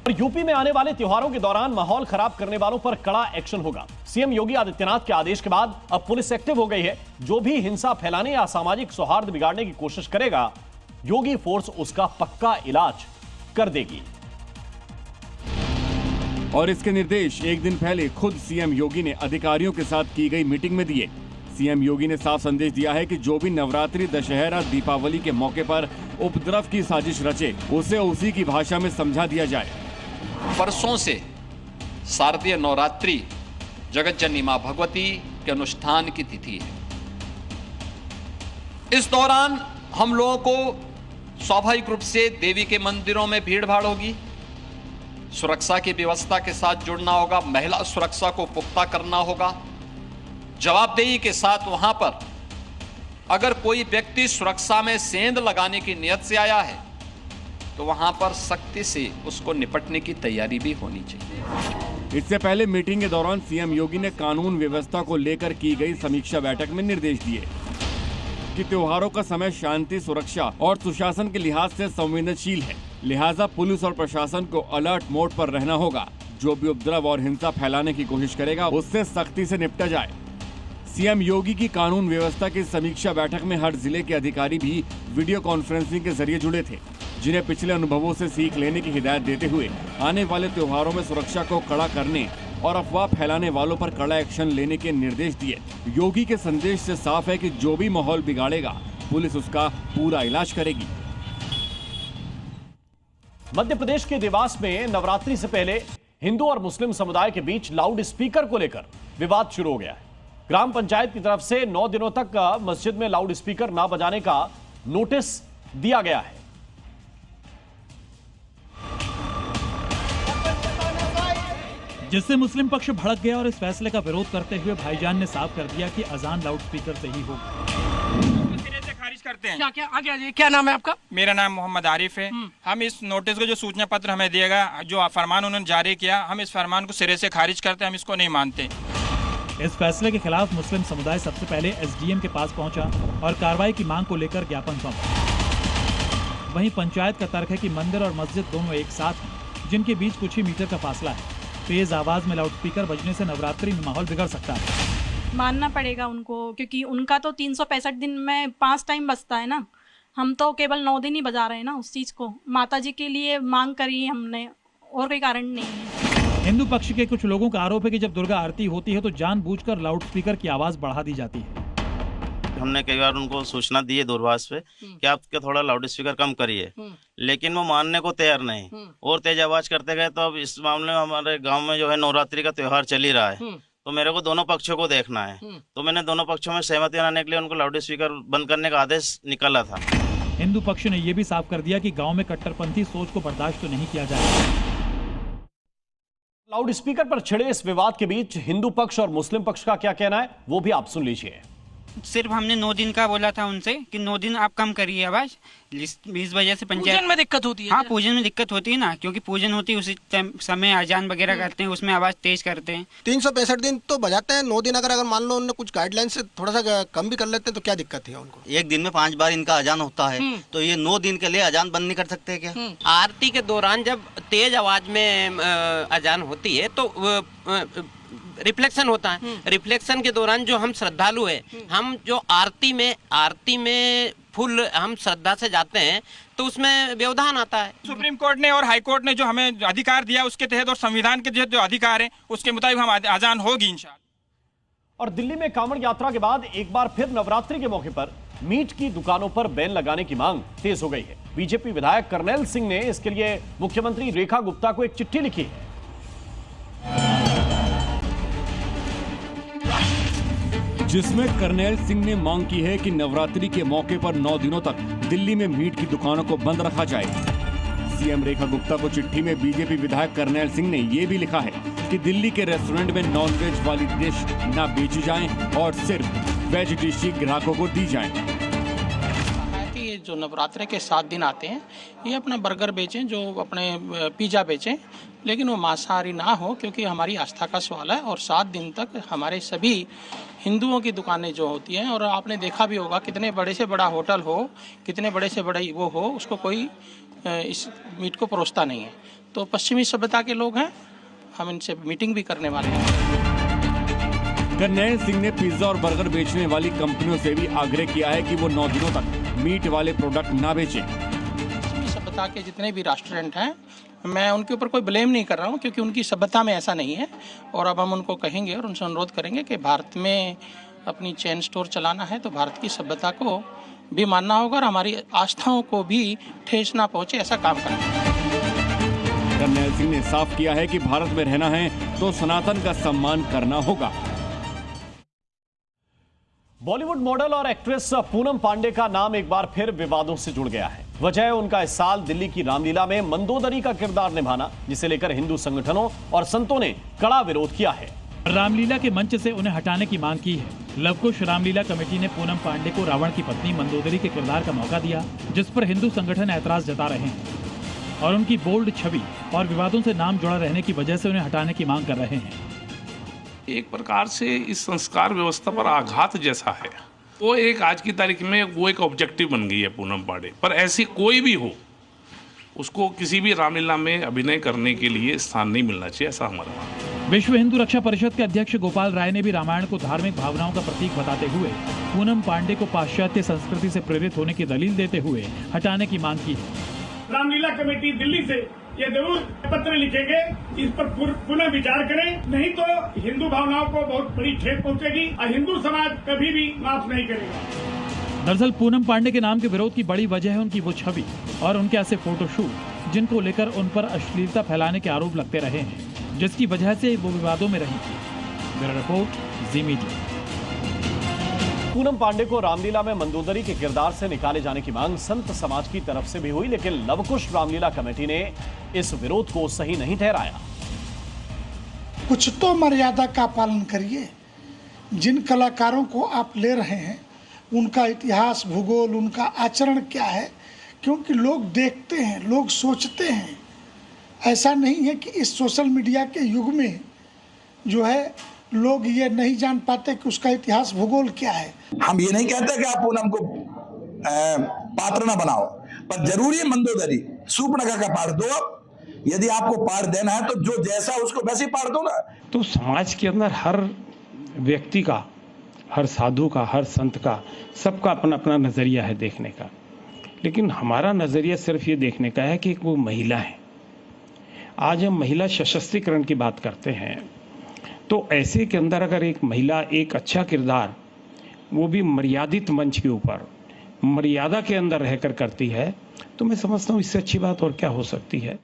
और यूपी में आने वाले त्योहारों के दौरान माहौल खराब करने वालों पर कड़ा एक्शन होगा। सीएम योगी आदित्यनाथ के आदेश के बाद अब पुलिस एक्टिव हो गई है। जो भी हिंसा फैलाने या सामाजिक सौहार्द बिगाड़ने की कोशिश करेगा, योगी फोर्स उसका पक्का इलाज कर देगी। और इसके निर्देश एक दिन पहले खुद सीएम योगी ने अधिकारियों के साथ की गई मीटिंग में दिए। सीएम योगी ने साफ संदेश दिया है कि जो भी नवरात्रि, दशहरा, दीपावली के मौके पर उपद्रव की साजिश रचे, उसे उसी की भाषा में समझा दिया जाए। वर्षों से शारदीय नवरात्रि जगत जननी मां भगवती के अनुष्ठान की तिथि है। इस दौरान हम लोगों को स्वाभाविक रूप से देवी के मंदिरों में भीड़ भाड़ होगी, सुरक्षा की व्यवस्था के साथ जुड़ना होगा, महिला सुरक्षा को पुख्ता करना होगा। जवाबदेही के साथ वहां पर अगर कोई व्यक्ति सुरक्षा में सेंध लगाने की नियत से आया है तो वहां पर सख्ती से उसको निपटने की तैयारी भी होनी चाहिए। इससे पहले मीटिंग के दौरान सीएम योगी ने कानून व्यवस्था को लेकर की गई समीक्षा बैठक में निर्देश दिए कि त्योहारों का समय शांति, सुरक्षा और सुशासन के लिहाज से संवेदनशील है, लिहाजा पुलिस और प्रशासन को अलर्ट मोड पर रहना होगा। जो भी उपद्रव और हिंसा फैलाने की कोशिश करेगा, उससे सख्ती से निपटा जाए। सीएम योगी की कानून व्यवस्था की समीक्षा बैठक में हर जिले के अधिकारी भी वीडियो कॉन्फ्रेंसिंग के जरिए जुड़े थे, जिन्हें पिछले अनुभवों से सीख लेने की हिदायत देते हुए आने वाले त्योहारों में सुरक्षा को कड़ा करने और अफवाह फैलाने वालों पर कड़ा एक्शन लेने के निर्देश दिए। योगी के संदेश से साफ है कि जो भी माहौल बिगाड़ेगा, पुलिस उसका पूरा इलाज करेगी। मध्य प्रदेश के देवास में नवरात्रि से पहले हिंदू और मुस्लिम समुदाय के बीच लाउड स्पीकर को लेकर विवाद शुरू हो गया है। ग्राम पंचायत की तरफ से 9 दिनों तक मस्जिद में लाउड स्पीकर ना बजाने का नोटिस दिया गया है। जिससे मुस्लिम पक्ष भड़क गया और इस फैसले का विरोध करते हुए भाईजान ने साफ कर दिया कि अजान लाउड स्पीकर से ही होगी। सिरे से खारिज करते हैं। क्या आगे क्या नाम है आपका? मेरा नाम मोहम्मद आरिफ है। हम इस नोटिस को, जो सूचना पत्र हमें दिया गया, जो फरमान उन्होंने जारी किया, हम इस फरमान को सिरे से खारिज करते हैं। हम इसको नहीं मानते। इस फैसले के खिलाफ मुस्लिम समुदाय सबसे पहले एसडीएम के पास पहुंचा और कार्रवाई की मांग को लेकर ज्ञापन सौंपा। वहीं पंचायत का तर्क है कि मंदिर और मस्जिद दोनों एक साथ हैं, जिनके बीच कुछ ही मीटर का फासला है। तेज आवाज में लाउड स्पीकर बजने से नवरात्रि में माहौल बिगड़ सकता है। मानना पड़ेगा उनको, क्योंकि उनका तो 365 दिन में 5 टाइम बजता है ना। हम तो केवल 9 दिन ही बजा रहे हैं ना उस चीज को। माता जी के लिए मांग करी हमने, और कोई कारण नहीं है। हिंदू पक्ष के कुछ लोगों का आरोप है कि जब दुर्गा आरती होती है तो जानबूझकर लाउड स्पीकर की आवाज बढ़ा दी जाती है। हमने कई बार उनको सूचना दी है दूरभाष पे कि आप थोड़ा लाउड स्पीकर कम करिए, लेकिन वो मानने को तैयार नहीं और तेज आवाज करते गए। तो अब इस मामले में हमारे गांव में जो है नवरात्रि का त्योहार चल ही रहा है, तो मेरे को दोनों पक्षों को देखना है। तो मैंने दोनों पक्षों में सहमति बनाने के लिए उनको लाउड स्पीकर बंद करने का आदेश निकाला था। हिंदू पक्ष ने यह भी साफ कर दिया कि गाँव में कट्टरपंथी सोच को बर्दाश्त तो नहीं किया जाएगा। लाउड स्पीकर पर छिड़े इस विवाद के बीच हिंदू पक्ष और मुस्लिम पक्ष का क्या कहना है, वो भी आप सुन लीजिए। सिर्फ हमने 9 दिन का बोला था उनसे कि 9 दिन आप कम करिए आवाज। इस वजह से पंचायत पूजन में दिक्कत होती है। हाँ, पूजन में दिक्कत होती है ना, क्योंकि पूजन होती है उसी समय अजान वगैरह करते हैं, उसमें आवाज तेज करते हैं। 365 दिन तो बजाते हैं। 9 दिन अगर मान लो उन्होंने कुछ गाइडलाइन से थोड़ा सा कम भी कर लेते हैं तो क्या दिक्कत है उनको? एक दिन में 5 बार इनका अजान होता है, तो ये 9 दिन के लिए अजान बंद नहीं कर सकते क्या? आरती के दौरान जब तेज आवाज में अजान होती है तो रिफ्लेक्शन होता है। रिफ्लेक्शन के दौरान जो हम श्रद्धालु हैं, हम जो आरती में फुल हम श्रद्धा से जाते हैं, तो उसमें व्यवधान आता है। सुप्रीम कोर्ट ने और हाई कोर्ट ने जो हमें अधिकार दिया उसके तहत और संविधान के जो अधिकार है उसके मुताबिक हम अजान होगी इंशाअल्लाह। और दिल्ली में कांवड़ यात्रा के बाद एक बार फिर नवरात्रि के मौके पर मीट की दुकानों पर बैन लगाने की मांग तेज हो गई है। बीजेपी विधायक करनैल सिंह ने इसके लिए मुख्यमंत्री रेखा गुप्ता को एक चिट्ठी लिखी है। जिसमें करनैल सिंह ने मांग की है कि नवरात्रि के मौके पर 9 दिनों तक दिल्ली में मीट की दुकानों को बंद रखा जाए। सीएम रेखा गुप्ता को चिट्ठी में बीजेपी विधायक करनैल सिंह ने ये भी लिखा है कि दिल्ली के रेस्टोरेंट में नॉनवेज वाली डिश न बेची जाएं और सिर्फ वेज डिश ही ग्राहकों को दी जाएं। कि जो नवरात्रे के 7 दिन आते हैं, ये अपना बर्गर बेचें, जो अपने पिज़्ज़ा बेचें, लेकिन वो मांसाहारी ना हो, क्योंकि हमारी आस्था का सवाल है। और 7 दिन तक हमारे सभी हिंदुओं की दुकानें जो होती हैं, और आपने देखा भी होगा कितने बड़े से बड़ा होटल हो, कितने बड़े से बड़े वो हो, उसको कोई इस मीट को परोसता नहीं है। तो पश्चिमी सभ्यता के लोग हैं, हम इनसे मीटिंग भी करने वाले हैं। करनैल सिंह ने पिज्जा और बर्गर बेचने वाली कंपनियों से भी आग्रह किया है कि वो 9 दिनों तक मीट वाले प्रोडक्ट ना बेचें। पश्चिमी सभ्यता के जितने भी रेस्टोरेंट हैं, मैं उनके ऊपर कोई ब्लेम नहीं कर रहा हूं, क्योंकि उनकी सभ्यता में ऐसा नहीं है। और अब हम उनको कहेंगे और उनसे अनुरोध करेंगे कि भारत में अपनी चेन स्टोर चलाना है तो भारत की सभ्यता को भी मानना होगा और हमारी आस्थाओं को भी ठेस ना पहुंचे, ऐसा काम करना है। करनैल सिंह ने साफ किया है कि भारत में रहना है तो सनातन का सम्मान करना होगा। बॉलीवुड मॉडल और एक्ट्रेस पूनम पांडे का नाम एक बार फिर विवादों से जुड़ गया है। वजह है उनका इस साल दिल्ली की रामलीला में मंदोदरी का किरदार निभाना, जिसे लेकर हिंदू संगठनों और संतों ने कड़ा विरोध किया है। रामलीला के मंच से उन्हें हटाने की मांग की है। लवकुश रामलीला कमेटी ने पूनम पांडे को रावण की पत्नी मंदोदरी के किरदार का मौका दिया, जिस पर हिंदू संगठन ऐतराज जता रहे हैं और उनकी बोल्ड छवि और विवादों से नाम जुड़ा रहने की वजह से उन्हें हटाने की मांग कर रहे हैं। एक प्रकार से इस संस्कार व्यवस्था पर आघात जैसा है। वो एक आज की तारीख में वो एक ऑब्जेक्टिव बन गई है पूनम पांडे, पर ऐसी कोई भी हो उसको किसी भी रामलीला में अभिनय करने के लिए स्थान नहीं मिलना चाहिए, ऐसा हमारा मानना है। विश्व हिंदू रक्षा परिषद के अध्यक्ष गोपाल राय ने भी रामायण को धार्मिक भावनाओं का प्रतीक बताते हुए पूनम पांडे को पाश्चात्य संस्कृति से प्रेरित होने की दलील देते हुए हटाने की मांग की है। रामलीला कमेटी दिल्ली से ये जरूर पत्र लिखेंगे, इस पर पुनः विचार करें, नहीं तो हिंदू भावनाओं को बहुत बड़ी ठेस पहुंचेगी और हिंदू समाज कभी भी माफ नहीं करेगा। दरअसल पूनम पांडे के नाम के विरोध की बड़ी वजह है उनकी वो छवि और उनके ऐसे फोटोशूट जिनको लेकर उन पर अश्लीलता फैलाने के आरोप लगते रहे हैं, जिसकी वजह से वो विवादों में रही थी। ब्यूरो रिपोर्ट, जी मीडिया। पूनम पांडे को रामलीला में मंदोदरी के किरदार से निकाले जाने की मांग संत समाज की तरफ से भी हुई, लेकिन लवकुश रामलीला कमेटी ने इस विरोध को सही नहीं ठहराया। कुछ तो मर्यादा का पालन करिए। जिन कलाकारों को आप ले रहे हैं उनका इतिहास, भूगोल, उनका आचरण क्या है, क्योंकि लोग देखते हैं, लोग सोचते हैं। ऐसा नहीं है कि इस सोशल मीडिया के युग में जो है लोग ये नहीं जान पाते कि उसका इतिहास, भूगोल क्या है। हम ये नहीं कहते कि आप पूनम को पात्र ना बनाओ, पर जरूरी है मंदोदरी सूर्पणखा का पाठ दो। अब यदि आपको पाठ देना है तो जो जैसा उसको वैसे ही पाठ दो ना। तो समाज के अंदर हर व्यक्ति का, हर साधु का, हर संत का, सबका अपना अपना नजरिया है देखने का, लेकिन हमारा नजरिया सिर्फ ये देखने का है कि वो महिला है। आज हम महिला सशक्तिकरण की बात करते हैं, तो ऐसे के अंदर अगर एक महिला एक अच्छा किरदार, वो भी मर्यादित मंच के ऊपर मर्यादा के अंदर रहकर करती है, तो मैं समझता हूँ इससे अच्छी बात और क्या हो सकती है।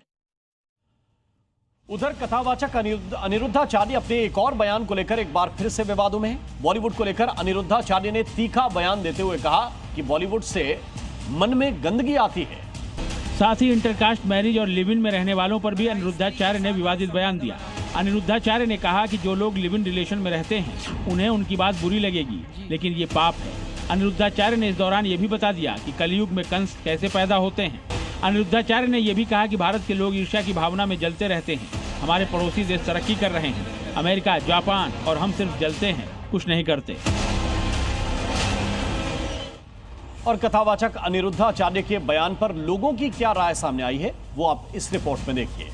उधर कथावाचक अनिरुद्धाचार्य अपने एक और बयान को लेकर एक बार फिर से विवादों में हैं। बॉलीवुड को लेकर अनिरुद्धाचार्य ने तीखा बयान देते हुए कहा कि बॉलीवुड से मन में गंदगी आती है। साथ ही इंटरकास्ट मैरिज और लिव इन में रहने वालों पर भी अनिरुद्धाचार्य ने विवादित बयान दिया। अनिरुद्धाचार्य ने कहा कि जो लोग लिव इन रिलेशन में रहते हैं उन्हें उनकी बात बुरी लगेगी, लेकिन ये पाप है। अनिरुद्धाचार्य ने इस दौरान ये भी बता दिया कि कलयुग में कंस कैसे पैदा होते हैं। अनिरुद्धाचार्य ने यह भी कहा कि भारत के लोग ईर्ष्या की भावना में जलते रहते हैं। हमारे पड़ोसी देश तरक्की कर रहे हैं, अमेरिका, जापान, और हम सिर्फ जलते हैं, कुछ नहीं करते। और कथावाचक अनिरुद्धाचार्य के बयान पर लोगों की क्या राय सामने आई है, वो आप इस रिपोर्ट में देखिए।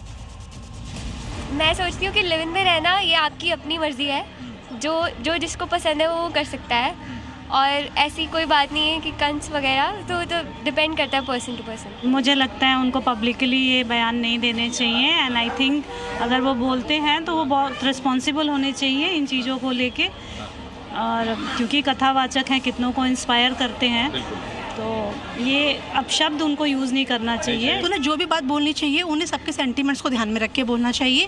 मैं सोचती हूँ कि लिव इन में रहना ये आपकी अपनी मर्जी है, जो जिसको पसंद है वो कर सकता है, और ऐसी कोई बात नहीं है कि कंस वगैरह, तो डिपेंड करता है पर्सन टू पर्सन। मुझे लगता है उनको पब्लिकली ये बयान नहीं देने चाहिए, एंड आई थिंक अगर वो बोलते हैं तो वो बहुत रिस्पॉन्सिबल होने चाहिए इन चीज़ों को लेके, और क्योंकि कथावाचक हैं, कितनों को इंस्पायर करते हैं, तो ये अब शब्द उनको यूज़ नहीं करना चाहिए। तो उन्हें जो भी बात बोलनी चाहिए उन्हें सबके सेंटिमेंट्स को ध्यान में रख के बोलना चाहिए।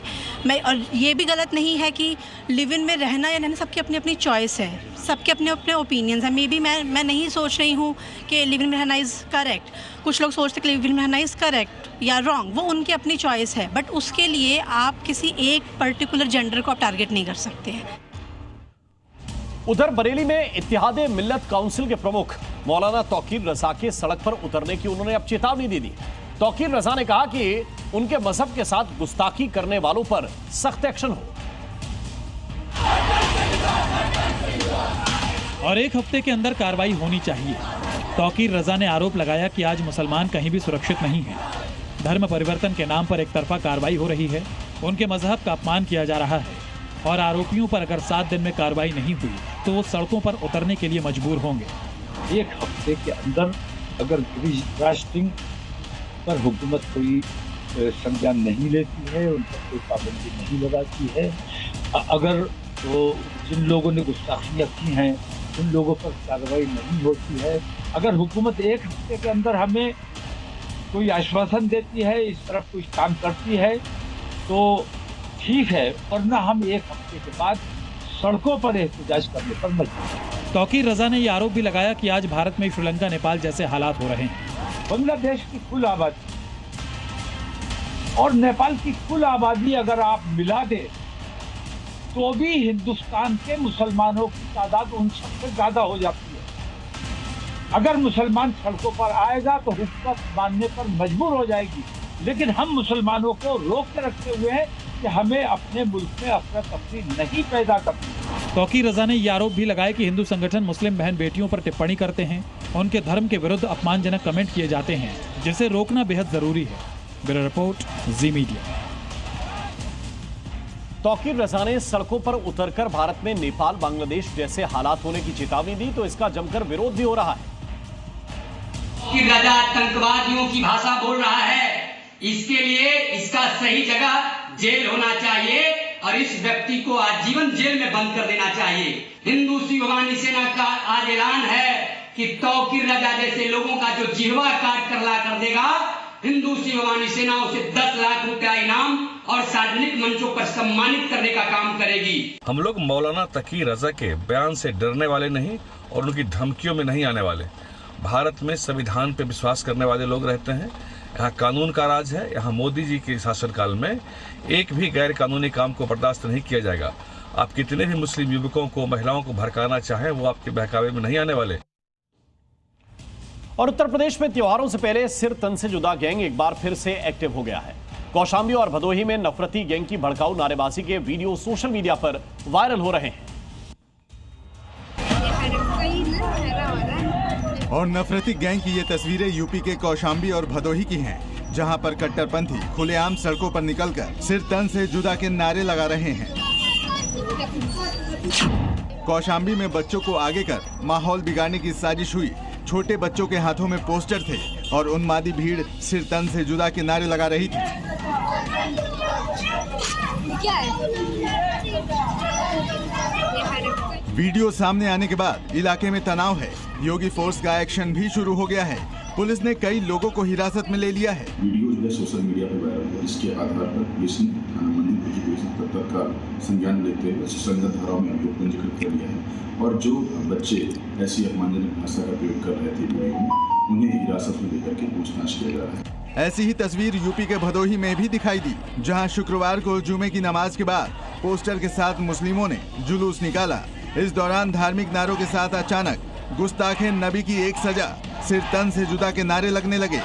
और ये भी गलत नहीं है कि लिव इन में रहना या रहना सबकी अपनी अपनी चॉइस है, सबके अपने अपने ओपिनियंस हैं। मे बी मैं नहीं सोच रही हूँ कि लिव इन में रहना इज़ करेक्ट, कुछ लोग सोचते हैं कि लिव इन में रहना इज़ करेक्ट या रॉन्ग, वो उनकी अपनी चॉइस है, बट उसके लिए आप किसी एक पर्टिकुलर जेंडर को आप टारगेट नहीं कर सकते हैं। उधर बरेली में इत्तेहादे मिल्लत काउंसिल के प्रमुख मौलाना तौकीर रजा के सड़क पर उतरने की उन्होंने अब चेतावनी दे दी। तौकीर रजा ने कहा कि उनके मजहब के साथ गुस्ताखी करने वालों पर सख्त एक्शन हो। और एक हफ्ते के अंदर कार्रवाई होनी चाहिए। तौकीर रजा ने आरोप लगाया कि आज मुसलमान कहीं भी सुरक्षित नहीं है। धर्म परिवर्तन के नाम पर एक तरफा कार्रवाई हो रही है, उनके मजहब का अपमान किया जा रहा है और आरोपियों पर अगर 7 दिन में कार्रवाई नहीं हुई तो वो सड़कों पर उतरने के लिए मजबूर होंगे। एक हफ्ते के अंदर अगर ब्रास्टिंग पर हुकूमत कोई संज्ञान नहीं लेती है, उन पर कोई पाबंदी नहीं लगाती है, अगर वो जिन लोगों ने गुस्ताखियाँ की हैं उन लोगों पर कार्रवाई नहीं होती है, अगर हुकूमत एक हफ्ते के अंदर हमें कोई आश्वासन देती है, इस तरफ कुछ काम करती है तो ठीक है, वरना हम एक हफ्ते के बाद सड़कों पर एहतजाज करने पर मजबूर। तौकीर रजा ने ये आरोप भी लगाया कि आज भारत में श्रीलंका नेपाल जैसे हालात हो रहे हैं। बांग्लादेश की कुल आबादी और नेपाल की कुल आबादी अगर आप मिला दे तो भी हिंदुस्तान के मुसलमानों की तादाद उन सबसे ज्यादा हो जाती है। अगर मुसलमान सड़कों पर आएगा तो हुकूमत मानने पर मजबूर हो जाएगी, लेकिन हम मुसलमानों को रोक के रखे हुए हैं कि हमें अपने मुल्क में अफरा तफरी नहीं पैदा करनी। तौकीर रजा ने ये आरोप भी लगाया कि हिंदू संगठन मुस्लिम बहन बेटियों पर टिप्पणी करते हैं, उनके धर्म के विरुद्ध अपमानजनक कमेंट किए जाते हैं, जिसे रोकना बेहद जरूरी है। ब्यूरो रिपोर्ट, जी मीडिया। तौकीर रजा ने सड़कों पर उतरकर भारत में नेपाल बांग्लादेश जैसे हालात होने की चेतावनी दी तो इसका जमकर विरोध भी हो रहा है। तौकीर रजा आतंकवादियों की भाषा बोल रहा है, इसके लिए इसका सही जगह जेल होना चाहिए और इस व्यक्ति को आजीवन जेल में बंद कर देना चाहिए। हिंदू शिववाणी सेना का आज ऐलान है कि तौकीर रजा जैसे लोगों का जो जिह्वा काट कर ला कर देगा, हिंदू शिववाणी सेना उसे 10 लाख रुपया इनाम और सार्वजनिक मंचों पर सम्मानित करने का काम करेगी। हम लोग मौलाना तकी रजा के बयान से डरने वाले नहीं और उनकी धमकियों में नहीं आने वाले। भारत में संविधान पे विश्वास करने वाले लोग रहते हैं, यहाँ कानून का राज है। यहाँ मोदी जी के शासनकाल में एक भी गैर कानूनी काम को बर्दाश्त नहीं किया जाएगा। आप कितने भी मुस्लिम युवकों को, महिलाओं को भड़काना चाहें, वो आपके बहकावे में नहीं आने वाले। और उत्तर प्रदेश में त्योहारों से पहले सिर तन से जुदा गैंग एक बार फिर से एक्टिव हो गया है। कौशाम्बी और भदोही में नफरती गैंग की भड़काऊ नारेबाजी के वीडियो सोशल मीडिया पर वायरल हो रहे हैं। और नफरती गैंग की ये तस्वीरें यूपी के कौशाम्बी और भदोही की हैं, जहां पर कट्टरपंथी खुलेआम सड़कों पर निकलकर सिर तन से जुदा के नारे लगा रहे हैं। कौशाम्बी में बच्चों को आगे कर माहौल बिगाड़ने की साजिश हुई। छोटे बच्चों के हाथों में पोस्टर थे और उन्मादी भीड़ सिर तन से जुदा के नारे लगा रही थी। वीडियो सामने आने के बाद इलाके में तनाव है। योगी फोर्स का एक्शन भी शुरू हो गया है। पुलिस ने कई लोगों को हिरासत में ले लिया है। वीडियो जो है सोशल मीडिया पर वायरल है, जिसके आधार पर पुलिस ने थाना मंदिर की पुलिस ने तत्काल संज्ञान लेते हुए संगत धाराओं में अभियोग पंजीकृत कर लिया है और जो बच्चे ऐसी अपमानजनक भाषा का प्रयोग कर रहे थे वीडियो में, उन्हें हिरासत में लेकर के पूछताछ किया जा रहा है। ऐसी ही तस्वीर यूपी के भदोही में भी दिखाई दी, जहां शुक्रवार को जुमे की नमाज के बाद पोस्टर के साथ मुस्लिमों ने जुलूस निकाला। इस दौरान धार्मिक नारों के साथ अचानक गुस्ताखे नबी की एक सजा, सिर तन से जुदा के नारे लगने लगे,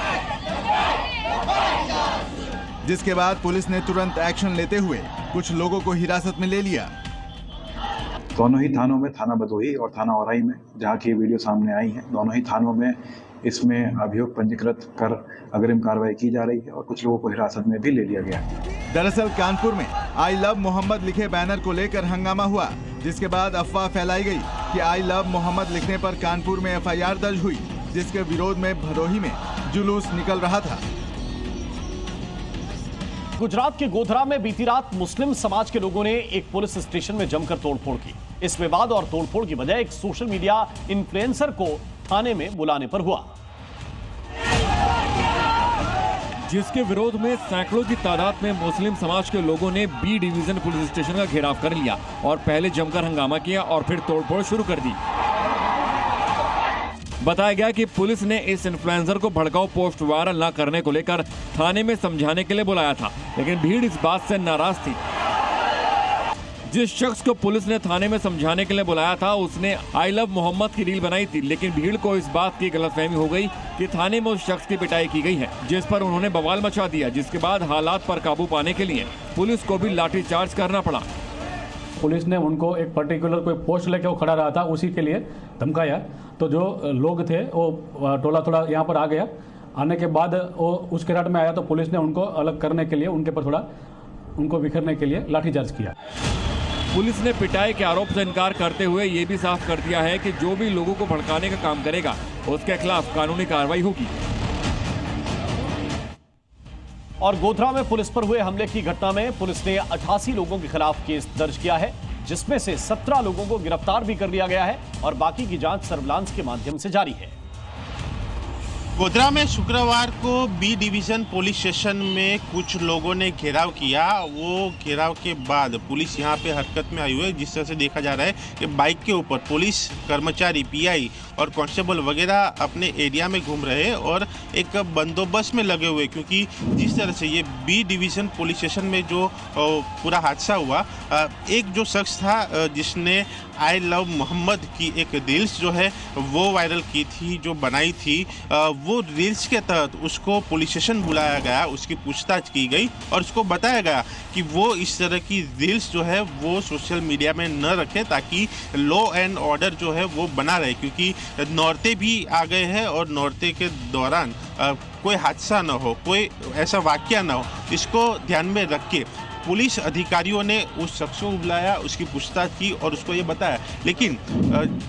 जिसके बाद पुलिस ने तुरंत एक्शन लेते हुए कुछ लोगों को हिरासत में ले लिया। दोनों ही थानों में, थाना भदोही और थाना औराई में जहाँ की वीडियो सामने आई है, दोनों ही थानों में इसमें अभियोग पंजीकृत कर अग्रिम कार्रवाई की जा रही है और कुछ लोगों को हिरासत में भी ले लिया गया है। दरअसल कानपुर में आई लव मोहम्मद लिखे बैनर को लेकर हंगामा हुआ, जिसके बाद अफवाह फैलाई गई कि आई लव मोहम्मद लिखने पर कानपुर में FIR दर्ज हुई, जिसके विरोध में भदोही में जुलूस निकल रहा था। गुजरात के गोधरा में बीती रात मुस्लिम समाज के लोगों ने एक पुलिस स्टेशन में जमकर तोड़फोड़ की। इस विवाद और तोड़फोड़ की वजह एक सोशल मीडिया इन्फ्लुएंसर को थाने में बुलाने पर हुआ, जिसके विरोध में सैकड़ों की तादाद में मुस्लिम समाज के लोगों ने B डिवीजन पुलिस स्टेशन का घेराव कर लिया और पहले जमकर हंगामा किया और फिर तोड़फोड़ शुरू कर दी। बताया गया कि पुलिस ने इस इन्फ्लुएंसर को भड़काऊ पोस्ट वायरल न करने को लेकर थाने में समझाने के लिए बुलाया था, लेकिन भीड़ इस बात से नाराज थी। जिस शख्स को पुलिस ने थाने में समझाने के लिए बुलाया था, उसने आई लव मोहम्मद की रील बनाई थी, लेकिन भीड़ को इस बात की गलतफहमी हो गई कि थाने में उस शख्स की पिटाई की गई है, जिस पर उन्होंने बवाल मचा दिया, जिसके बाद हालात पर काबू पाने के लिए पुलिस को भी लाठीचार्ज करना पड़ा। पुलिस ने उनको एक पर्टिकुलर कोई पोस्ट लेके वो खड़ा रहा था, उसी के लिए धमकाया। तो जो लोग थे वो टोला थोड़ा यहाँ पर आ गया आने के बाद वो उस घेराट में आया तो पुलिस ने उनको अलग करने के लिए उनके पर थोड़ा उनको बिखरने के लिए लाठीचार्ज किया। पुलिस ने पिटाई के आरोप से इनकार करते हुए ये भी साफ कर दिया है कि जो भी लोगों को भड़काने का काम करेगा उसके खिलाफ कानूनी कार्रवाई होगी। और गोधरा में पुलिस पर हुए हमले की घटना में पुलिस ने 88 लोगों के खिलाफ केस दर्ज किया है, जिसमें से 17 लोगों को गिरफ्तार भी कर लिया गया है और बाकी की जांच सर्विलांस के माध्यम से जारी है। गोधरा में शुक्रवार को बी डिवीजन पुलिस स्टेशन में कुछ लोगों ने घेराव किया। वो घेराव के बाद पुलिस यहां पे हरकत में आई हुई है। जिस तरह से देखा जा रहा है कि बाइक के ऊपर पुलिस कर्मचारी, पीआई और कांस्टेबल वगैरह अपने एरिया में घूम रहे हैं और एक बंदोबस्त में लगे हुए, क्योंकि जिस तरह से ये बी डिवीजन पुलिस स्टेशन में जो पूरा हादसा हुआ, एक जो शख्स था जिसने आई लव मोहम्मद की एक रील्स जो है वो वायरल की थी, जो बनाई थी, वो रील्स के तहत उसको पुलिस स्टेशन बुलाया गया, उसकी पूछताछ की गई और उसको बताया गया कि वो इस तरह की रील्स जो है वो सोशल मीडिया में न रखे ताकि लॉ एंड ऑर्डर जो है वो बना रहे, क्योंकि नौरते भी आ गए हैं और नौरते के दौरान कोई हादसा न हो, कोई ऐसा वाकया न हो, इसको ध्यान में रख के पुलिस अधिकारियों ने उस शख्स को बुलाया, उसकी पूछताछ की और उसको ये बताया। लेकिन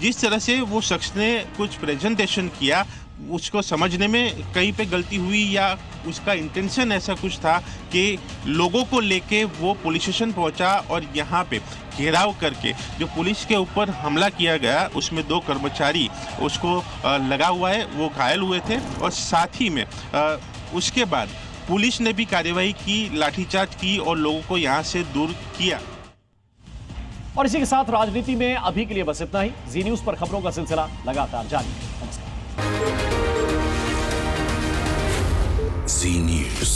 जिस तरह से वो शख्स ने कुछ प्रेजेंटेशन किया, उसको समझने में कहीं पे गलती हुई या उसका इंटेंशन ऐसा कुछ था कि लोगों को लेके वो पुलिस स्टेशन पहुंचा और यहाँ पे घेराव करके जो पुलिस के ऊपर हमला किया गया, उसमें 2 कर्मचारी उसको लगा हुआ है, वो घायल हुए थे और साथ ही में उसके बाद पुलिस ने भी कार्रवाई की, लाठीचार्ज की और लोगों को यहाँ से दूर किया। और इसी के साथ राजनीति में अभी के लिए बस इतना ही। जी न्यूज पर खबरों का सिलसिला लगातार जारी है। नमस्कार। जी न्यूज।